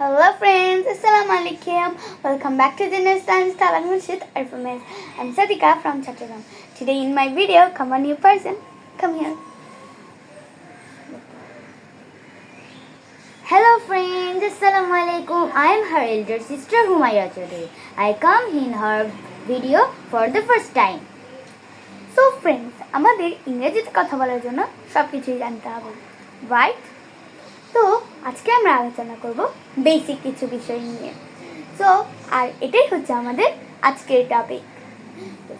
Hello friends, Assalamu alaikum. Welcome back to the next Science Talak with Arfamed. I'm Sadika from Chattanooga. Today in my video, come a new person. Come here. Hello friends, Assalamu alaikum. I am her elder sister Humayra today. I come in her video for the first time. So friends, আমাদের ইংরেজিতে কথা বলার জন্য সবকিছুই জানতে হবে, right? তো আজকে আমরা আলোচনা করব বেসিক কিছু বিষয় নিয়ে। সো আর এটাই হচ্ছে আমাদের আজকের topic.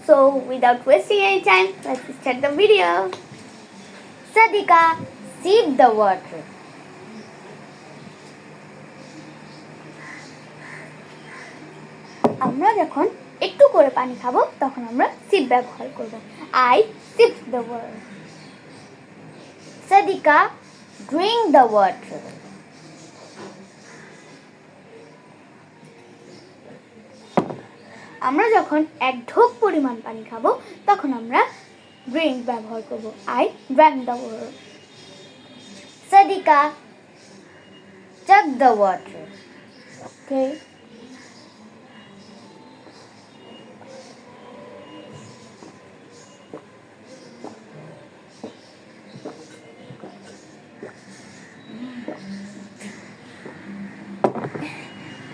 So without wasting any time, let's start the video. Sadika, sheep the water. আমরা যখন একটু করে পানি খাবো তখন আমরা সিপ ব্যবহার করব। I sheep the water. Sadika, drink the water. আমরা যখন এক ঢোক পরিমাণ পানি খাবো তখন আমরা drink ব্যবহার করব। I drank the water. Sadika, chug the water. Okay.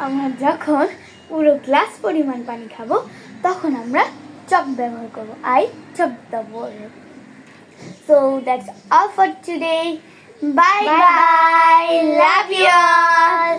আমরা যখন পুরো গ্লাস পরিমাণ পানি খাবো তখন আমরা চক ব্যবহার করব। I chalk the water. So that's all for today. Bye bye, love you all.